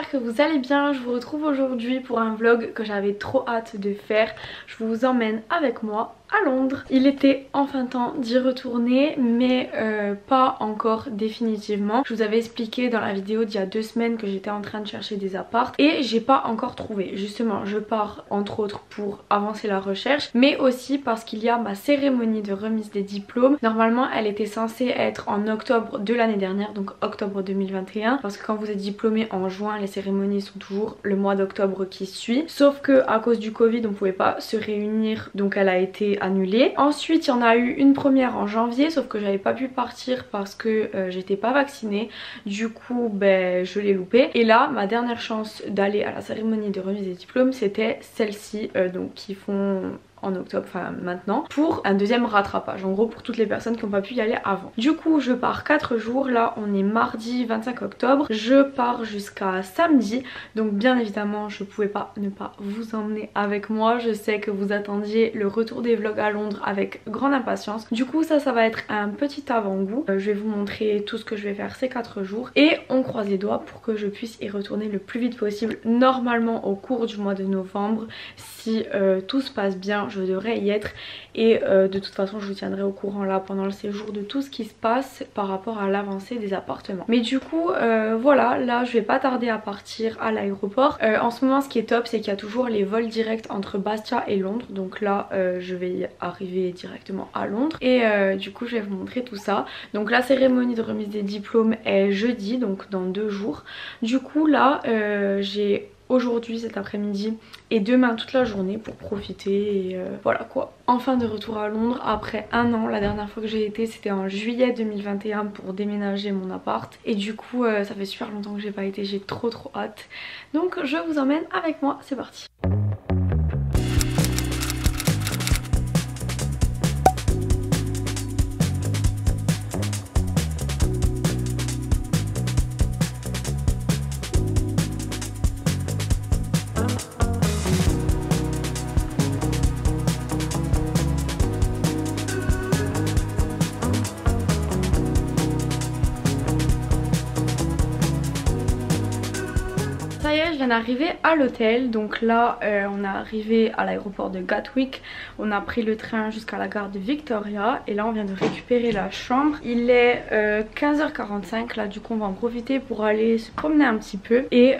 j'espère que vous allez bien. Je vous retrouve aujourd'hui pour un vlog que j'avais trop hâte de faire. Je vous emmène avec moi à Londres. Il était enfin temps d'y retourner, mais pas encore définitivement. Je vous avais expliqué dans la vidéo d'il y a 2 semaines que j'étais en train de chercher des apparts et j'ai pas encore trouvé. Justement, je pars entre autres pour avancer la recherche, mais aussi parce qu'il y a ma cérémonie de remise des diplômes. Normalement elle était censée être en octobre de l'année dernière, donc octobre 2021, parce que quand vous êtes diplômé en juin, les cérémonies sont toujours le mois d'octobre qui suit, sauf que à cause du Covid on pouvait pas se réunir, donc elle a été annulée. Ensuite il y en a eu une première en janvier, sauf que j'avais pas pu partir parce que j'étais pas vaccinée, du coup je l'ai loupé. Et là ma dernière chance d'aller à la cérémonie de remise des diplômes c'était celle-ci, donc qui font en octobre, enfin maintenant, pour un deuxième rattrapage, en gros pour toutes les personnes qui n'ont pas pu y aller avant. Du coup je pars 4 jours, là on est mardi 25 octobre, je pars jusqu'à samedi, donc bien évidemment je pouvais pas ne pas vous emmener avec moi. Je sais que vous attendiez le retour des vlogs à Londres avec grande impatience, du coup ça va être un petit avant-goût. Je vais vous montrer tout ce que je vais faire ces 4 jours et on croise les doigts pour que je puisse y retourner le plus vite possible, normalement au cours du mois de novembre. Si tout se passe bien, je devrais y être et de toute façon je vous tiendrai au courant là pendant le séjour de tout ce qui se passe par rapport à l'avancée des appartements. Mais du coup voilà, là je vais pas tarder à partir à l'aéroport. En ce moment ce qui est top c'est qu'il y a toujours les vols directs entre Bastia et Londres, donc là je vais y arriver directement à Londres et du coup je vais vous montrer tout ça. Donc la cérémonie de remise des diplômes est jeudi, donc dans 2 jours. Du coup là j'ai aujourd'hui, cet après-midi et demain toute la journée pour profiter et voilà quoi. Enfin de retour à Londres après 1 an. La dernière fois que j'ai été c'était en juillet 2021 pour déménager mon appart et du coup ça fait super longtemps que j'ai pas été, j'ai trop hâte. Donc je vous emmène avec moi, c'est parti. Ça y est, je viens d'arriver à l'hôtel. Donc là on est arrivé à l'aéroport de Gatwick, on a pris le train jusqu'à la gare de Victoria et là on vient de récupérer la chambre. Il est 15h45 là, du coup on va en profiter pour aller se promener un petit peu. Et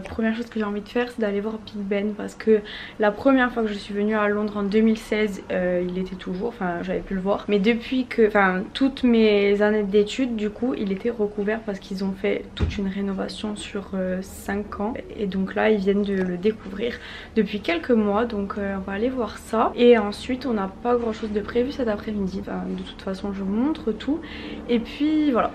première chose que j'ai envie de faire c'est d'aller voir Big Ben, parce que la première fois que je suis venue à Londres en 2016 il était toujours, enfin j'avais pu le voir, mais depuis que, enfin toutes mes années d'études du coup il était recouvert parce qu'ils ont fait toute une rénovation sur 5 ans. Et donc là ils viennent de le découvrir depuis quelques mois, donc on va aller voir ça. Et ensuite on n'a pas grand chose de prévu cet après-midi, enfin, de toute façon je vous montre tout et puis voilà.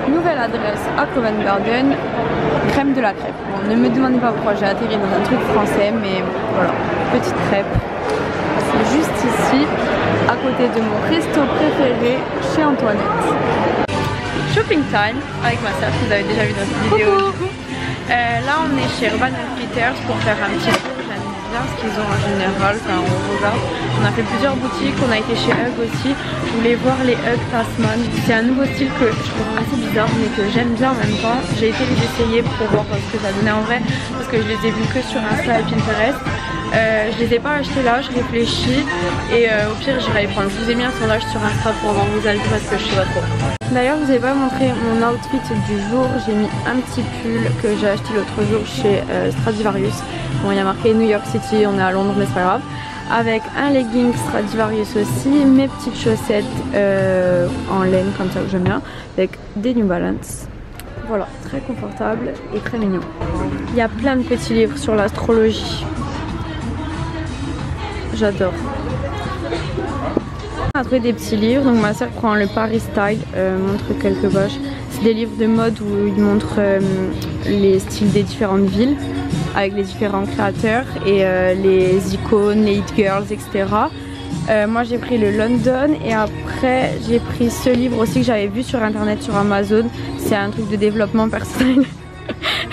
Nouvelle adresse à Covent Garden, crème de la crêpe. Bon, ne me demandez pas pourquoi j'ai atterri dans un truc français, mais voilà, petite crêpe. C'est juste ici, à côté de mon resto préféré, chez Antoinette. Shopping time avec ma soeur, que vous avez déjà vu dans cette vidéo. Là on est chez Urban Outfitters pour faire un petit tour. J'aime bien ce qu'ils ont en général, enfin on regarde. On a fait plusieurs boutiques, on a été chez Hug aussi. Je voulais voir les Hug Tasman. C'est un nouveau style que je trouve assez bizarre mais que j'aime bien en même temps. J'ai été les essayer pour voir ce que ça donnait en vrai, parce que je les ai vus que sur Insta et Pinterest. Je les ai pas achetés là, je réfléchis et au pire j'irai les prendre. Je vous ai mis un sondage sur Insta pour voir vos avis parce que je sais pas trop. D'ailleurs je vous ai pas montré mon outfit du jour. J'ai mis un petit pull que j'ai acheté l'autre jour chez Stradivarius. Bon il y a marqué New York City, on est à Londres mais c'est pas grave. Avec un legging Stradivarius aussi, mes petites chaussettes en laine comme ça que j'aime bien, avec des New Balance. Voilà, très confortable et très mignon. Il y a plein de petits livres sur l'astrologie. J'adore. On a trouvé des petits livres, donc ma soeur prend le Paris Style, montre quelques pages. C'est des livres de mode où ils montrent les styles des différentes villes avec les différents créateurs et les icônes, les hit girls, etc. Moi j'ai pris le London et après j'ai pris ce livre aussi que j'avais vu sur internet sur Amazon. C'est un truc de développement personnel.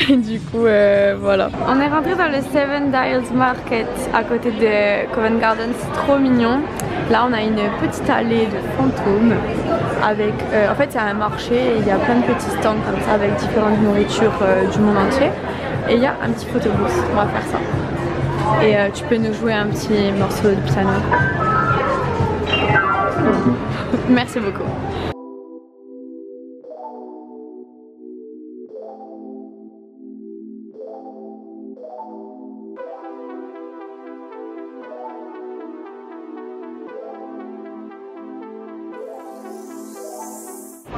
Et du coup voilà. On est rentré dans le Seven Dials Market à côté de Covent Garden, c'est trop mignon. Là on a une petite allée de fantômes avec, en fait il y a un marché et il y a plein de petits stands comme ça avec différentes nourritures du monde entier. Et il y a un petit photobooth, on va faire ça. Et tu peux nous jouer un petit morceau de piano. Merci beaucoup.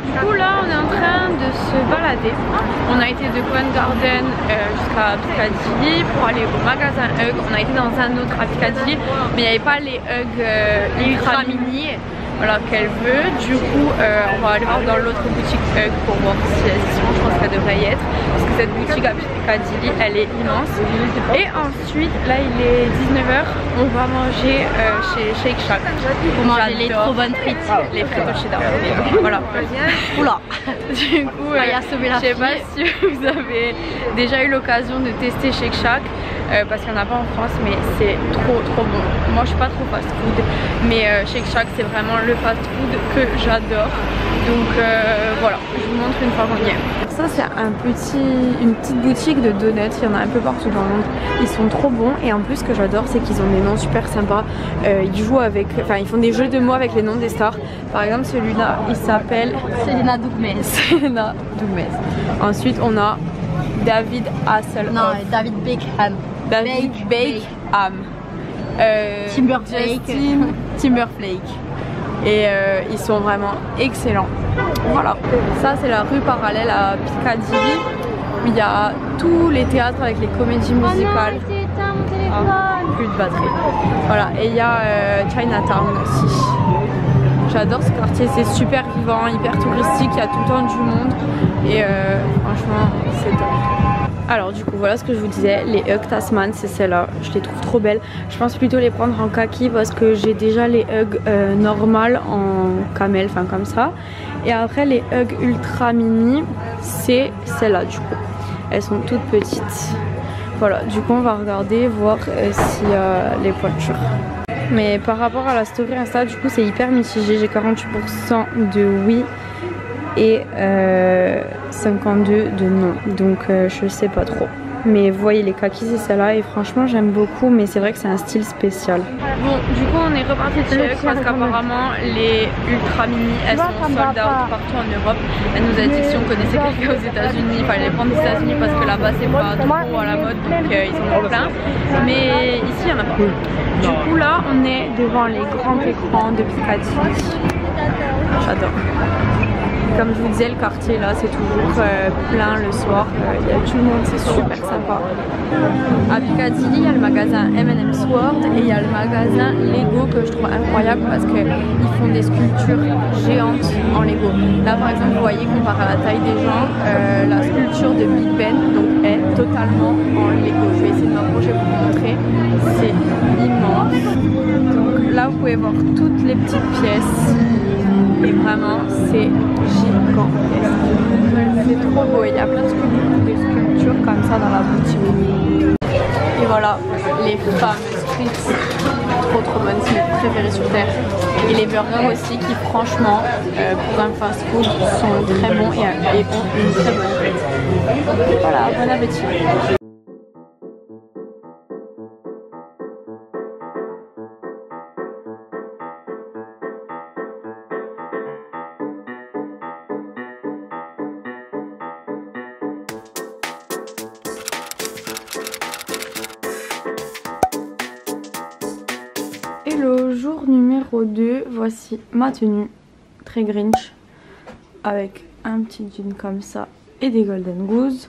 Du coup là on est en train de se balader. On a été de Covent Garden jusqu'à Piccadilly pour aller au magasin Hug. On a été dans un autre à Piccadilly mais il n'y avait pas les Hug ultra mini, voilà, qu'elle veut. Du coup on va aller voir dans l'autre boutique Hug pour voir si elle est. Je pense qu'elle devrait y être parce que cette boutique à Piccadilly elle est immense. Et ensuite là il est 19h, on va manger chez Shake Shack pour manger les trop bonnes frites, les frites au cheddar. Voilà. Oula. Du coup je sais pas si vous avez déjà eu l'occasion de tester Shake Shack parce qu'il n'y en a pas en France mais c'est trop bon. Moi je suis pas trop fast food mais Shake Shack c'est vraiment le fast food que j'adore. Donc voilà, je vous montre une fois qu'on y est. Ça c'est une petite boutique de donuts, il y en a un peu partout dans Londres. Ils sont trop bons et en plus ce que j'adore c'est qu'ils ont des noms super sympas. Ils jouent avec, enfin ils font des jeux de mots avec les noms des stars. Par exemple celui-là il s'appelle Selena Gomez. Selena Gomez. Ensuite on a David Hasselhoff. Non, David Beckham. David Beckham. Timberlake. Et ils sont vraiment excellents. Voilà, ça c'est la rue parallèle à Piccadilly où il y a tous les théâtres avec les comédies musicales. Plus de batterie. Voilà, et il y a Chinatown aussi. J'adore ce quartier, c'est super vivant, hyper touristique, il y a tout le temps du monde et franchement c'est top. Alors du coup voilà ce que je vous disais, les Hug Tasman c'est celles-là, je les trouve trop belles. Je pense plutôt les prendre en kaki parce que j'ai déjà les Hug normales en camel, enfin comme ça. Et après les Hug ultra mini c'est celles-là du coup, elles sont toutes petites. Voilà, du coup on va regarder, voir s'il y a les pointures. Mais par rapport à la story Insta du coup c'est hyper mitigé, j'ai 48% de oui et 52 de non, donc je sais pas trop. Mais vous voyez les kakis c'est celle-là et franchement j'aime beaucoup mais c'est vrai que c'est un style spécial. Bon du coup on est reparti de chez eux parce qu'apparemment les ultra mini elles sont sold out partout en Europe. Elle nous a dit que si on connaissait quelqu'un aux États-Unis il fallait les prendre aux États-Unis parce que là-bas c'est pas trop à la mode donc ils en ont plein. Mais ici il y en a pas. Du coup là on est devant les grands écrans de Piccadilly. J'adore. Comme je vous disais, le quartier là c'est toujours plein le soir, il y a tout le monde, c'est super sympa. À Piccadilly il y a le magasin M&M's World et il y a le magasin Lego que je trouve incroyable parce qu'ils font des sculptures géantes en Lego. Là par exemple vous voyez comparé à la taille des gens, la sculpture de Big Ben donc, est totalement en Lego. Je vais essayer de m'approcher pour vous montrer, c'est immense. Donc là vous pouvez voir toutes les petites pièces. Et vraiment c'est gigantesque, c'est trop beau, il y a plein de sculptures comme ça dans la boutique. Et voilà les fameuses frites, trop bonnes, c'est mes préférées sur terre. Et les burgers aussi qui franchement pour un fast food sont très bons et ont une très bonne frite. Voilà, bon appétit. Hello, jour numéro 2, voici ma tenue, très Grinch, avec un petit jean comme ça et des golden goose.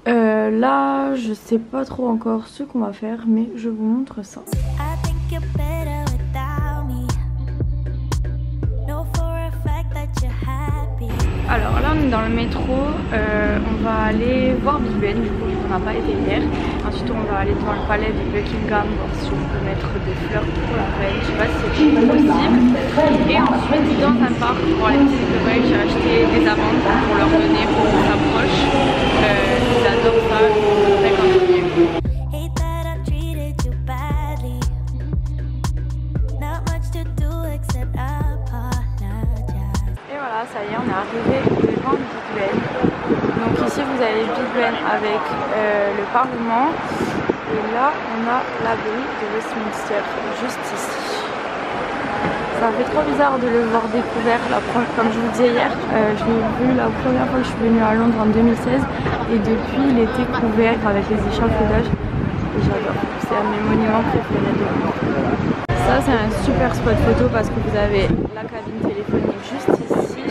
Là, je sais pas trop encore ce qu'on va faire, mais je vous montre ça. Alors là on est dans le métro, on va aller voir Big Ben, du coup on n'a pas été hier. Ensuite on va aller devant le palais de Buckingham, voir si on peut mettre des fleurs pour la reine, je sais pas si c'est possible. Et ensuite dans un parc pour aller petits oreilles, j'ai acheté des amandes pour leur donner pour qu'on s'approche. Ils adorent ça, ils sont très contents. Ça y est, on est arrivé devant Big Ben. Donc ici vous avez Big Ben avec le Parlement et là on a l'abbaye de Westminster juste ici. Ça fait trop bizarre de le voir découvert, comme je vous disais hier, je l'ai vu la première fois que je suis venue à Londres en 2016 et depuis il était couvert avec les échafaudages et j'adore, c'est un de mes monuments préférés de Londres. Ça c'est un super spot photo parce que vous avez la cabine téléphonique juste ici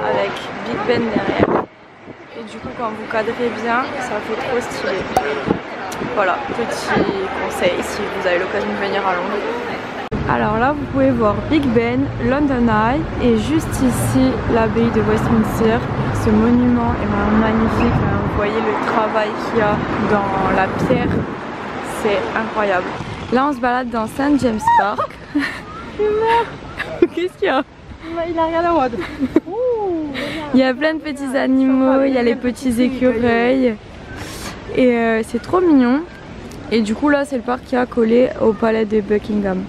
avec Big Ben derrière et du coup quand vous cadrez bien ça fait trop stylé. Voilà, petit conseil si vous avez l'occasion de venir à Londres. Alors là vous pouvez voir Big Ben, London Eye et juste ici l'abbaye de Westminster. Ce monument est vraiment magnifique, vous voyez le travail qu'il y a dans la pierre, c'est incroyable. Là on se balade dans St James Park. Qu'est-ce qu'il y a? Il a rien à mode. Il y a plein de petits animaux, il y a les petits écureuils et c'est trop mignon. Et du coup là c'est le parc qui a collé au palais de Buckingham.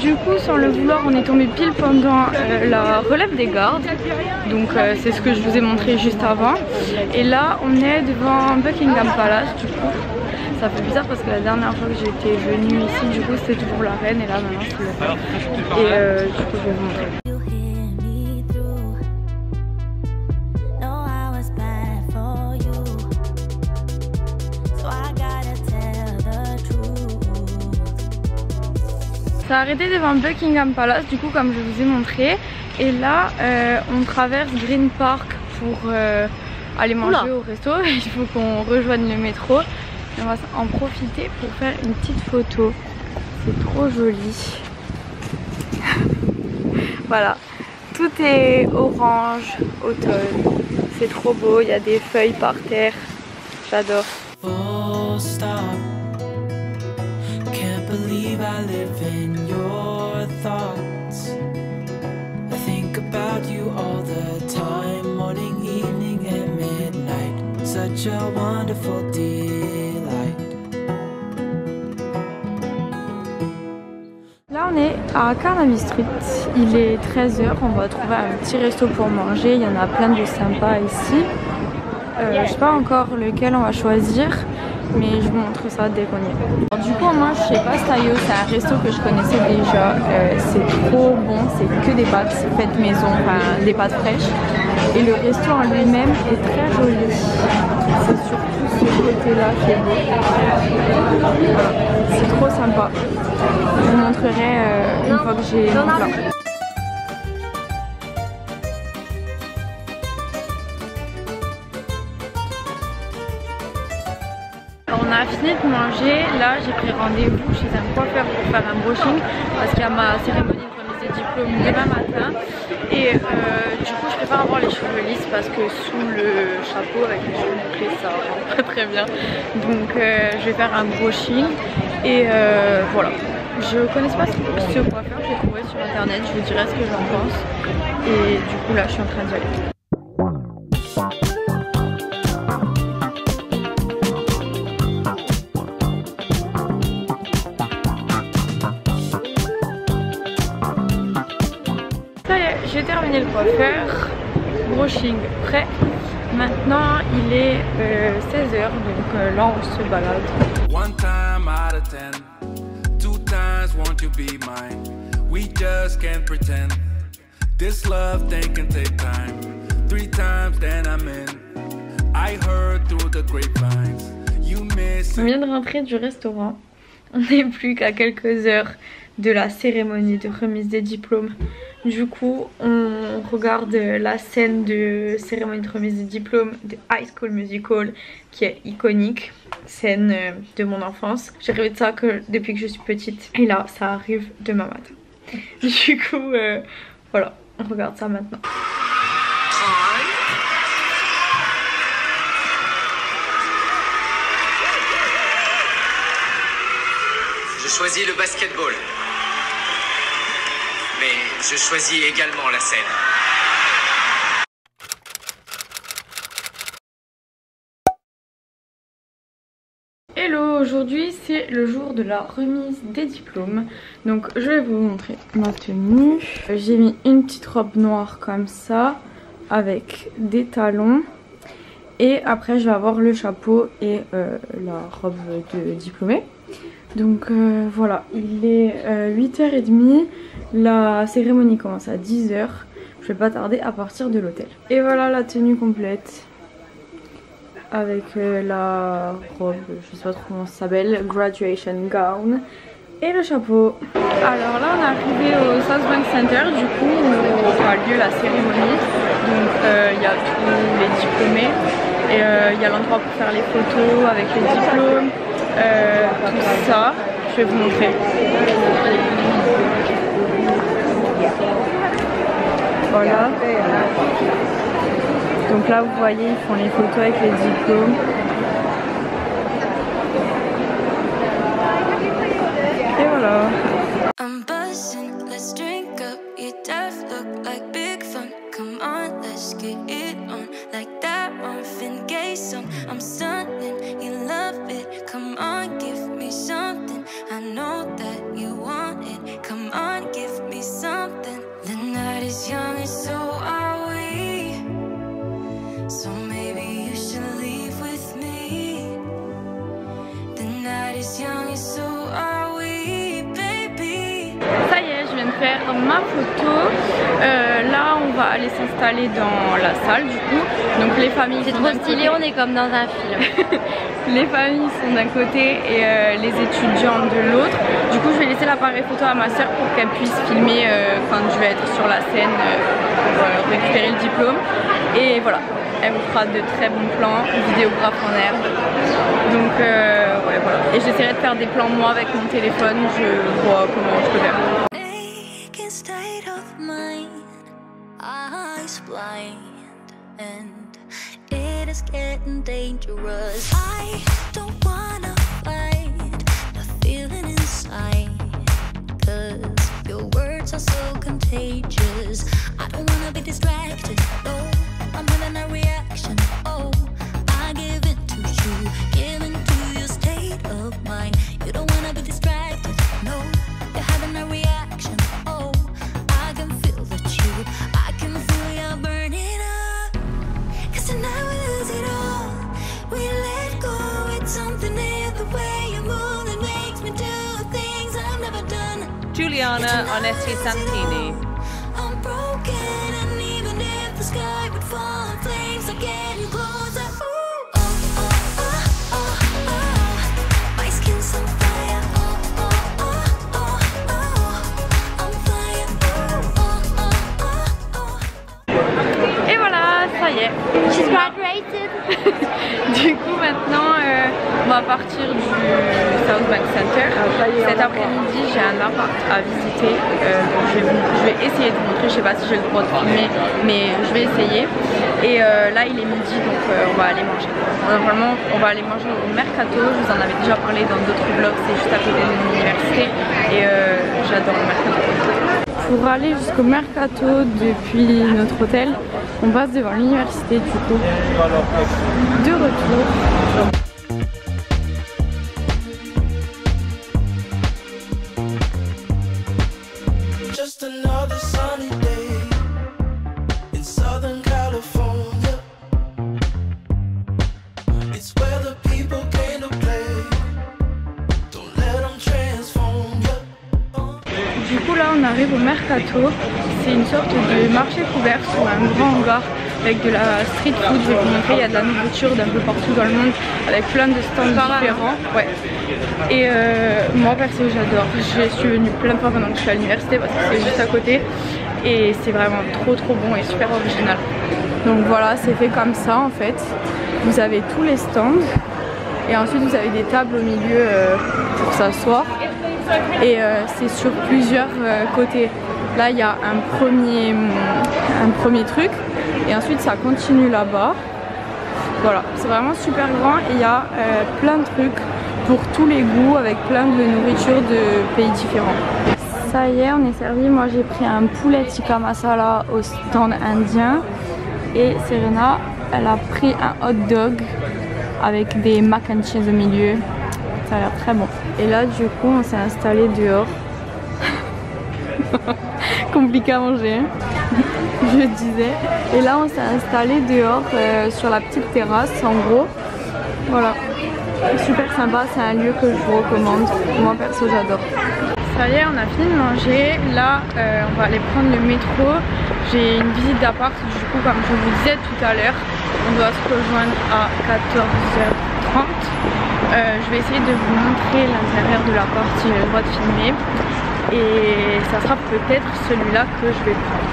Du coup sans le vouloir on est tombé pile pendant la relève des gardes, donc c'est ce que je vous ai montré juste avant. Et là on est devant Buckingham Palace. Du coup ça fait bizarre parce que la dernière fois que j'étais venue ici du coup c'était toujours la reine et là maintenant c'est le roi. Et du coup je vais vous montrer. Ça a arrêté devant Buckingham Palace du coup comme je vous ai montré et là on traverse Green Park pour aller manger au resto. Il faut qu'on rejoigne le métro et on va en profiter pour faire une petite photo. C'est trop joli. Voilà, tout est orange, automne, c'est trop beau, il y a des feuilles par terre, j'adore. I live in your thoughts. I think about you all the time, morning, evening and midnight. Such a wonderful delight. Là on est à Carnaby Street, il est 13 h, on va trouver un petit resto pour manger, il y en a plein de sympas ici. Je sais pas encore lequel on va choisir, mais je vous montre ça dès qu'on y est. Alors, du coup on mange chez Pastaio, c'est un resto que je connaissais déjà, c'est trop bon, c'est que des pâtes faites maison, enfin des pâtes fraîches. Et le resto en lui-même est très joli, c'est surtout ce côté-là qui est beau. Voilà. C'est trop sympa, je vous montrerai une fois que j'ai mon plat. On a fini de manger, là j'ai pris rendez-vous chez un coiffeur pour faire un brushing parce qu'il y a ma cérémonie de remise des diplômes demain matin et du coup je préfère avoir les cheveux lisses parce que sous le chapeau avec les cheveux bouclés ça rend pas très bien, donc je vais faire un brushing et voilà. Je connaissais pas ce coiffeur, j'ai trouvé sur internet, je vous dirai ce que j'en pense et du coup là je suis en train d'y aller. J'ai terminé le coiffeur, brushing prêt. Maintenant il est 16 h, donc là on se balade. One time out of 10, two times won't you be mine? We just can't pretend. This love thing can take time. 3 times then I'm in. I heard through the grapevines. You miss. On vient de rentrer du restaurant. On n'est plus qu'à quelques heures de la cérémonie de remise des diplômes. Du coup on regarde la scène de cérémonie de remise des diplômes de High School Musical qui est iconique, scène de mon enfance. J'ai rêvé de ça depuis que je suis petite et là ça arrive demain matin. Du coup voilà, on regarde ça maintenant. Je choisis le basketball. Mais je choisis également la scène. Hello, aujourd'hui c'est le jour de la remise des diplômes. Donc je vais vous montrer ma tenue. J'ai mis une petite robe noire comme ça avec des talons. Et après je vais avoir le chapeau et la robe de diplômée. Donc voilà, il est 8h30, la cérémonie commence à 10h, je vais pas tarder à partir de l'hôtel. Et voilà la tenue complète avec la robe, je sais pas trop comment ça s'appelle, graduation gown et le chapeau. Alors là on est arrivé au South Bank Center du coup où aura lieu la cérémonie. Donc il y a tous les diplômés et il y a l'endroit pour faire les photos avec les diplômes. Tout ça, je vais vous montrer. Voilà. Donc là vous voyez ils font les photos avec les diplômes. Et voilà. I'm buzzing, let's drink up. Your death look like big fun. Come on, let's get it on. Like that Marvin Gaye song. I'm stunning, you love it. Come on, give me something. I know that you want it. Come on, give me something. The night is young and so are we. So maybe you should leave with me. The night is young and so are we, baby. Ça y est, je viens de faire ma photo. Là on va aller s'installer dans la salle du coup. Donc les familles c'est trop stylé, on est comme dans un film. Les familles sont d'un côté et les étudiants de l'autre. Du coup je vais laisser l'appareil photo à ma soeur pour qu'elle puisse filmer quand je vais être sur la scène pour récupérer le diplôme. Et voilà, elle vous fera de très bons plans, vidéographe en herbe. Donc ouais voilà. Et j'essaierai de faire des plans moi avec mon téléphone, je vois comment je peux faire. It's getting dangerous. I don't wanna fight the feeling inside, 'cause your words are so contagious. I don't wanna be distracted. No, I'm having a reaction. Oh, I give it to you, give into your state of mind. You don't wanna be distracted. No, you're having a reaction. Oh, I can feel the chill. I can feel you burning up. 'Cause tonight we let go, it's something in the way you move that makes me do things I've never done. Giuliana Onetti Santini. I'm broken and even if the sky would fall in flames, I'm getting closer. Ooh, oh, oh, oh, oh, oh. My skin's on fire. Oh, oh, oh, oh, oh. I'm fire. Oh, oh, oh, oh. Et voilà, ça y est. She's graduated. Du coup maintenant on va partir du South Bank Center. Cet après-midi j'ai un appart à visiter. Je vais essayer de vous montrer, je sais pas si j'ai le droit de filmer mais je vais essayer. Et là il est midi donc on va aller manger. Normalement on va aller manger au Mercato, je vous en avais déjà parlé dans d'autres vlogs, c'est juste à côté de mon université et j'adore le Mercato. Pour aller jusqu'au Mercato depuis notre hôtel, on passe devant l'université du coup. De retour. Just another sunny day in Southern California. It's where the people came to play. Don't let them transform you. Du coup là on arrive au Mercato. C'est une sorte de marché couvert sur un grand hangar avec de la street food. Je vais vous montrer, il y a de la nourriture d'un peu partout dans le monde avec plein de stands différents. Ouais. Et moi perso j'adore, je suis venue plein de fois pendant que je suis à l'université parce que c'est juste à côté et c'est vraiment trop bon et super original. Donc voilà, c'est fait comme ça en fait. Vous avez tous les stands et ensuite vous avez des tables au milieu pour s'asseoir et c'est sur plusieurs côtés. Là il y a un premier truc et ensuite ça continue là-bas. Voilà, c'est vraiment super grand et il y a plein de trucs pour tous les goûts avec plein de nourriture de pays différents. Ça y est, on est servi. Moi j'ai pris un poulet tikka masala au stand indien et Serena elle a pris un hot dog avec des mac and cheese au milieu. Ça a l'air très bon. Et là du coup on s'est installé dehors. Compliqué à manger hein. Je disais. Et là on s'est installé dehors sur la petite terrasse en gros. Voilà. Super sympa, c'est un lieu que je vous recommande. Moi perso j'adore. Ça y est, on a fini de manger. Là on va aller prendre le métro. J'ai une visite d'appart. Du coup comme je vous disais tout à l'heure, on doit se rejoindre à 14h30. Je vais essayer de vous montrer l'intérieur de l'appart si j'ai le droit de filmer. Et ça sera peut-être celui-là que je vais prendre.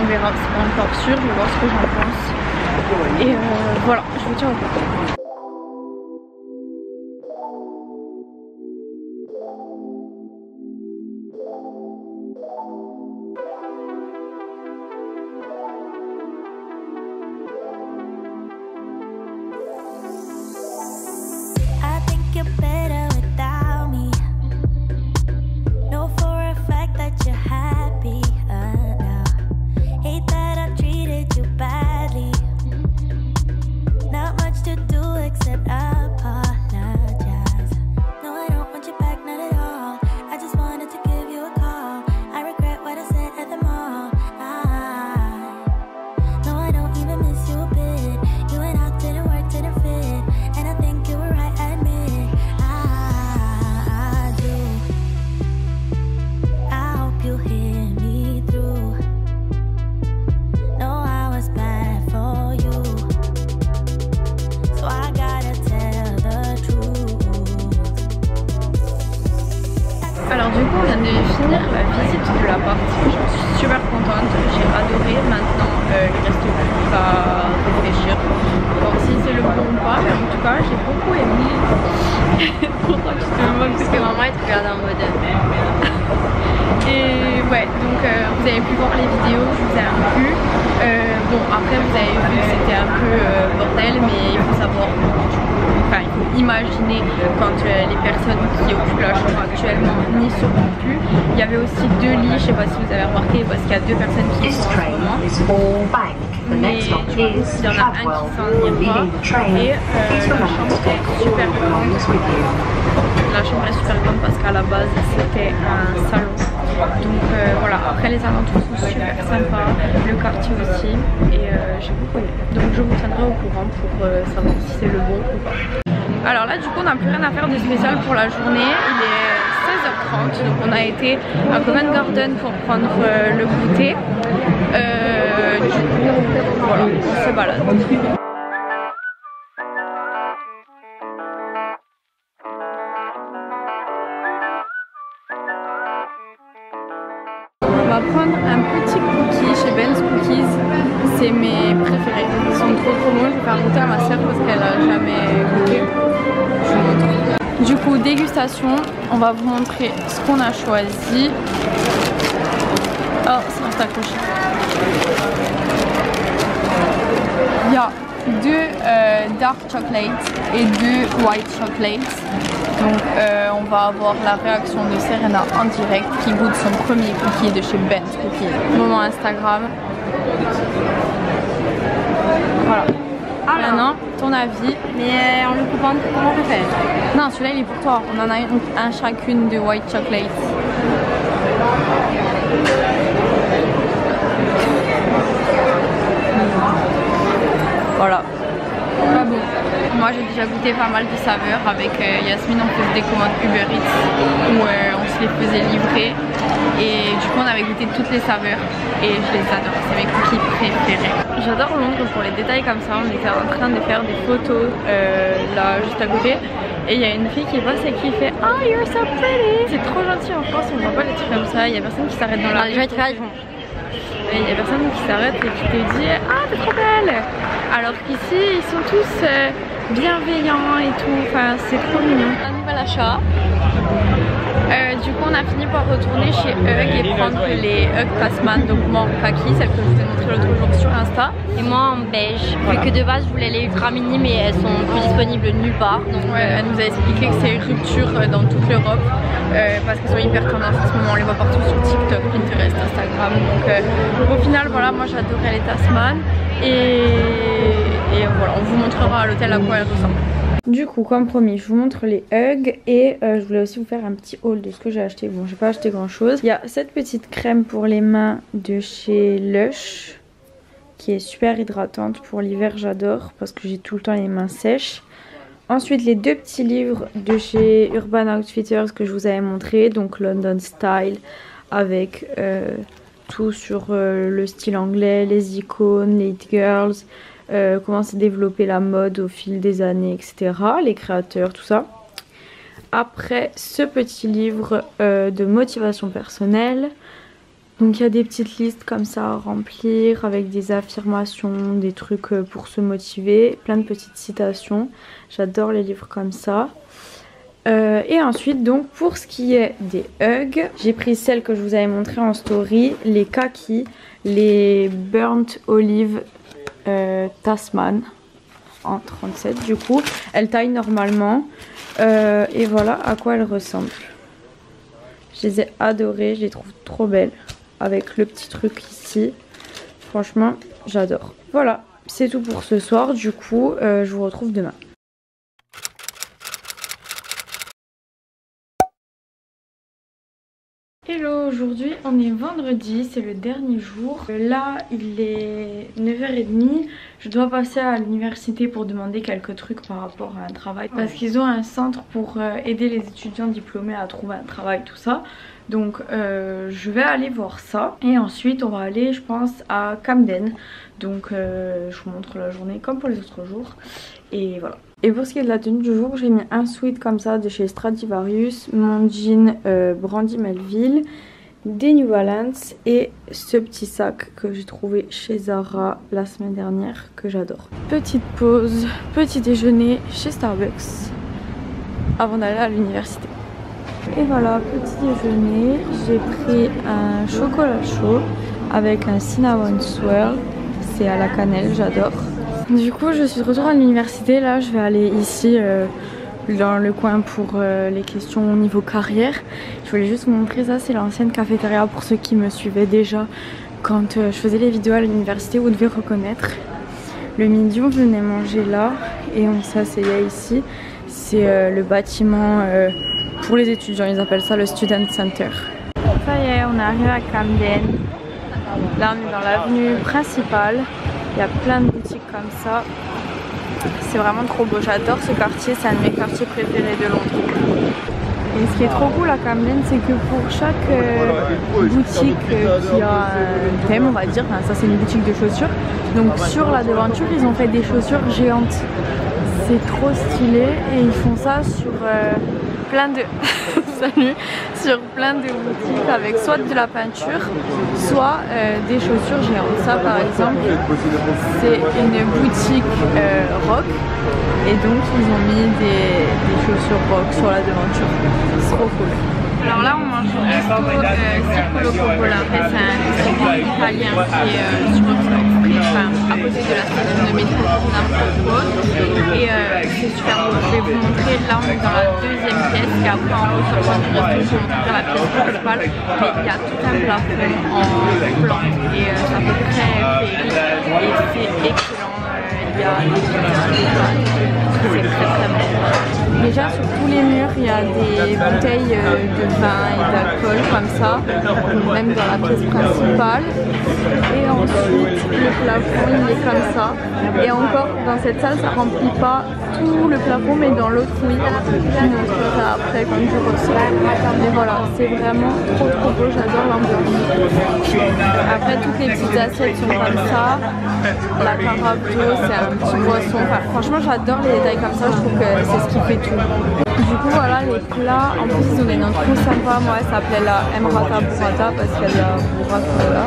On verra, c'est pas encore sûr, je vais voir ce que j'en pense. Et voilà, je vous tiens au courant. Alors du coup on vient de finir la visite de l'appart, je suis super contente, j'ai adoré. Maintenant il reste plus qu'à réfléchir voir si c'est le bon ou pas, mais en tout cas j'ai beaucoup aimé. Pourquoi tu te moques? Parce que maman elle te regarde en mode et ouais, donc vous avez pu voir les vidéos, je vous ai un peu bon après vous avez vu que c'était un peu bordel, mais il faut savoir, enfin il faut imaginer quand les personnes qui occupent la chambre actuellement n'y seront plus. Il y avait aussi 2 lits, je sais pas si vous avez remarqué, parce qu'il y a 2 personnes qui sont en ce moment. Mais du coup il y en a un qui s'en ira et la chambre est super grande. La chambre est super grande parce qu'à la base c'était un salon. Donc voilà, après les alentours sont super sympas, le quartier aussi et j'ai beaucoup aimé. Donc je vous tiendrai au courant pour savoir si c'est le bon ou pas. Alors là du coup on n'a plus rien à faire de spécial pour la journée, il est 16h30 donc on a été à Covent Garden pour prendre le goûter. Du coup voilà, on se balade. On va prendre un petit cookie chez Ben's Cookies, c'est mes préférés, ils sont trop bons. Je vais faire goûter à ma sœur parce qu'elle a jamais goûté. Je vous montre. Du coup dégustation, on va vous montrer ce qu'on a choisi. Oh ça reste accroché. Il y a 2 dark chocolate et 2 white chocolate. Donc on va avoir la réaction de Serena en direct qui goûte son premier cookie de chez Ben's Cookies. Moment Instagram. Voilà. Alors, maintenant, ton avis. Mais on le coupe en comment on fait? Non, celui-là il est pour toi. On en a un chacune de white chocolate. Voilà. Pas bon. Moi j'ai déjà goûté pas mal de saveurs avec Yasmine, on faisait des commandes Uber Eats où on se les faisait livrer Et du coup on avait goûté toutes les saveurs et je les adore, c'est mes cookies préférés. J'adore Londres pour les détails comme ça. On était en train de faire des photos là juste à côté. Et il y a une fille qui passe et qui fait « Oh, you're so pretty !» C'est trop gentil en France, on voit pas des trucs comme ça. Il y a personne qui s'arrête dans la rue. Il y a personne qui s'arrête et qui te dit « Ah, t'es trop belle !» Alors qu'ici, ils sont tous bienveillants et tout. Enfin, c'est trop mignon. Un nouvel achat. Du coup on a fini par retourner chez Hug et prendre les Hug Tasman, donc moi en kaki, celle que je vous ai montré l'autre jour sur Insta. Et moi en beige, vu que de base je voulais les ultra mini mais elles sont plus disponibles nulle part. Donc ouais, elle nous a expliqué que c'est une rupture dans toute l'Europe parce qu'elles sont hyper tendance en ce moment, on les voit partout sur TikTok, Pinterest, Instagram. Donc au final voilà, moi j'adorais les Tasman et voilà, on vous montrera à l'hôtel à quoi elles ressemblent. Du coup, comme promis, je vous montre les Hug et je voulais aussi vous faire un petit haul de ce que j'ai acheté. Bon, j'ai pas acheté grand chose. Il y a cette petite crème pour les mains de chez Lush qui est super hydratante pour l'hiver, j'adore parce que j'ai tout le temps les mains sèches. Ensuite, les deux petits livres de chez Urban Outfitters que je vous avais montré, donc London Style avec tout sur le style anglais, les icônes, les it girls. Comment s'est développée la mode au fil des années, etc. Les créateurs, tout ça. Après, ce petit livre de motivation personnelle. Donc il y a des petites listes comme ça à remplir avec des affirmations, des trucs pour se motiver, plein de petites citations. J'adore les livres comme ça. Et ensuite, donc pour ce qui est des Hug, j'ai pris celles que je vous avais montrées en story, les Kaki, les Burnt Olive Tasman en 37 du coup. Elles taillent normalement et voilà à quoi elles ressemblent. Je les ai adorées, je les trouve trop belles avec le petit truc ici. Franchement, j'adore. Voilà, c'est tout pour ce soir. Du coup, je vous retrouve demain. Hello, aujourd'hui on est vendredi, c'est le dernier jour. Là il est 9h30, je dois passer à l'université pour demander quelques trucs par rapport à un travail. Parce qu'ils ont un centre pour aider les étudiants diplômés à trouver un travail, tout ça. Donc je vais aller voir ça. Et ensuite on va aller je pense à Camden. Donc je vous montre la journée comme pour les autres jours. Et voilà. Et pour ce qui est de la tenue du jour, j'ai mis un sweat comme ça de chez Stradivarius, mon jean Brandy Melville, des New Balance et ce petit sac que j'ai trouvé chez Zara la semaine dernière que j'adore. Petite pause, petit déjeuner chez Starbucks avant d'aller à l'université. Et voilà, petit déjeuner, j'ai pris un chocolat chaud avec un cinnamon swirl, c'est à la cannelle, j'adore. Du coup je suis de retour à l'université, là je vais aller ici dans le coin pour les questions au niveau carrière. Je voulais juste vous montrer ça, c'est l'ancienne cafétéria pour ceux qui me suivaient déjà quand je faisais les vidéos à l'université, vous devez reconnaître. Le midi on venait manger là et on s'asseyait ici, c'est le bâtiment pour les étudiants, ils appellent ça le Student Center. Ça y est, on est arrivé à Camden, là on est dans l'avenue principale. Il y a plein de boutiques comme ça. C'est vraiment trop beau. J'adore ce quartier. C'est un de mes quartiers préférés de Londres. Et ce qui est trop cool à Camden, c'est que pour chaque boutique qui a un thème, on va dire, enfin, ça c'est une boutique de chaussures. Donc sur la devanture, ils ont fait des chaussures géantes. C'est trop stylé et ils font ça sur plein de salut, sur plein de boutiques avec soit de la peinture, soit des chaussures géantes. Ça par exemple, c'est une boutique rock et donc ils ont mis des chaussures rock sur la devanture. C'est trop cool. Alors là on mange au resto Circolo Popolare, c'est un restaurant italien qui est sur Oxford, enfin à côté de la station de métro et c'est super beau. Je vais vous montrer, là on est dans la deuxième pièce et après en haut sur le resto je vous montrerai la pièce principale, mais il y a tout un plafond en plantes et ça fait très féerique et c'est excellent. Il y a des c'est très bon. Déjà sur tous les murs il y a des bouteilles de vin et d'alcool comme ça, même dans la pièce principale. Et ensuite le le plafond il est comme ça. Et encore dans cette salle ça remplit pas tout le plafond, mais dans l'autre oui. Je vous montre ça après quand je ressors. Mais voilà, c'est vraiment trop beau, j'adore l'ambiance. Après toutes les petites assiettes sont comme ça. La carafe d'eau c'est un petit boisson. Enfin, franchement j'adore les détails comme ça, je trouve que c'est ce qui fait tout. Du coup voilà les plats, en plus ils ont des noms trop sympas. Moi elle s'appelait la Emrata Burrata parce qu'il y a la burrata là.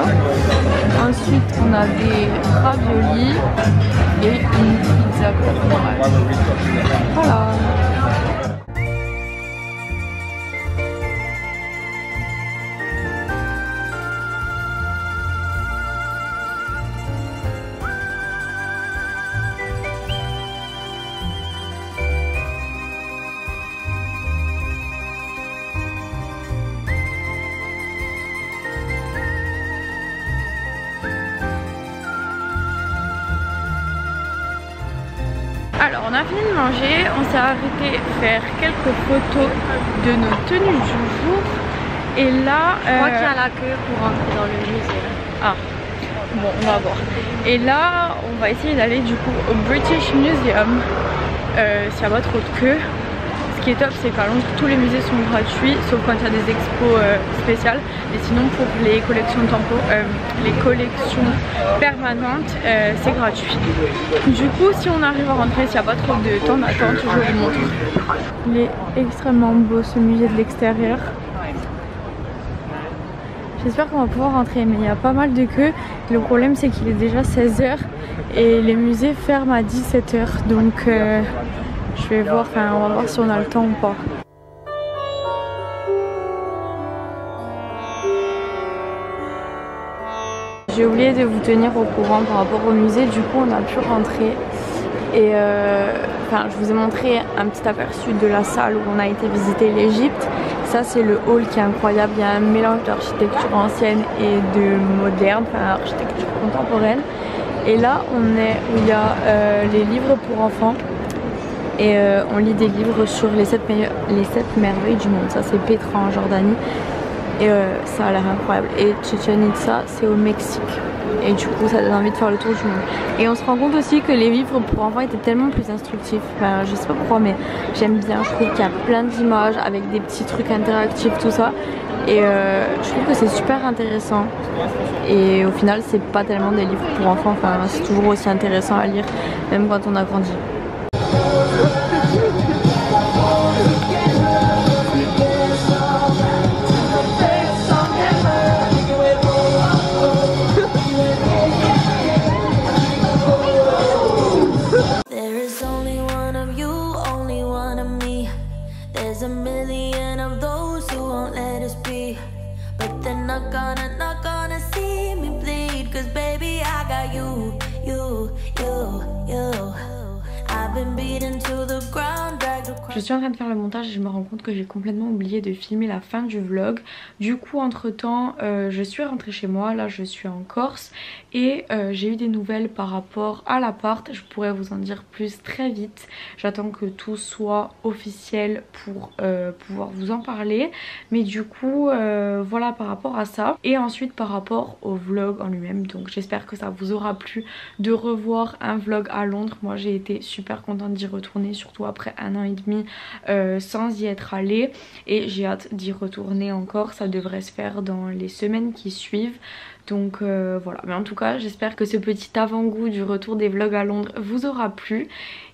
Ensuite on a des raviolis et une pizza carbonara. Voilà. Alors on a fini de manger, on s'est arrêté faire quelques photos de nos tenues du jour. Et là... Je crois qu'il y a la queue pour rentrer dans le musée. Ah, bon on va voir. Et là on va essayer d'aller du coup au British Museum s'il n'y a pas trop de queue. Ce qui est top c'est qu'à Londres tous les musées sont gratuits sauf quand il y a des expos spéciales. Et sinon pour les collections les collections permanentes c'est gratuit. Du coup si on arrive à rentrer, s'il n'y a pas trop de temps d'attente, je vous montre. Il est extrêmement beau ce musée de l'extérieur. J'espère qu'on va pouvoir rentrer mais il y a pas mal de queues. Le problème c'est qu'il est déjà 16 h et les musées ferment à 17 h. Donc je vais voir, on va voir si on a le temps ou pas. J'ai oublié de vous tenir au courant par rapport au musée, du coup on a pu rentrer. Et je vous ai montré un petit aperçu de la salle où on a été visiter l'Égypte. Ça c'est le hall qui est incroyable, il y a un mélange d'architecture ancienne et de moderne, architecture contemporaine. Et là on est où il y a les livres pour enfants. Et on lit des livres sur les 7 merveilles du monde. Ça c'est Petra en Jordanie. Et ça a l'air incroyable. Et Chichen Itza c'est au Mexique. Et du coup ça donne envie de faire le tour du monde. Et on se rend compte aussi que les livres pour enfants étaient tellement plus instructifs. Je sais pas pourquoi mais j'aime bien. Je trouve qu'il y a plein d'images avec des petits trucs interactifs, tout ça. Et je trouve que c'est super intéressant. Et au final c'est pas tellement des livres pour enfants. C'est toujours aussi intéressant à lire même quand on a grandi. Je suis en train de faire le montage et je me rends compte que j'ai complètement oublié de filmer la fin du vlog. Du coup entre temps je suis rentrée chez moi, là je suis en Corse et j'ai eu des nouvelles par rapport à l'appart. Je pourrais vous en dire plus très vite. J'attends que tout soit officiel pour pouvoir vous en parler. Mais du coup voilà par rapport à ça. Et ensuite par rapport au vlog en lui-même. Donc j'espère que ça vous aura plu de revoir un vlog à Londres. Moi j'ai été super contente d'y retourner, surtout après 1 an et demi sans y être allée. Et j'ai hâte d'y retourner encore. Ça devrait se faire dans les semaines qui suivent. Donc voilà, mais en tout cas j'espère que ce petit avant-goût du retour des vlogs à Londres vous aura plu.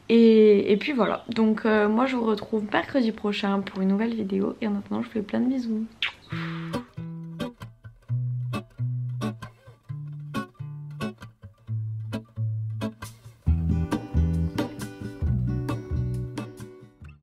Et puis voilà, donc moi je vous retrouve mercredi prochain pour une nouvelle vidéo. Et en attendant je vous fais plein de bisous.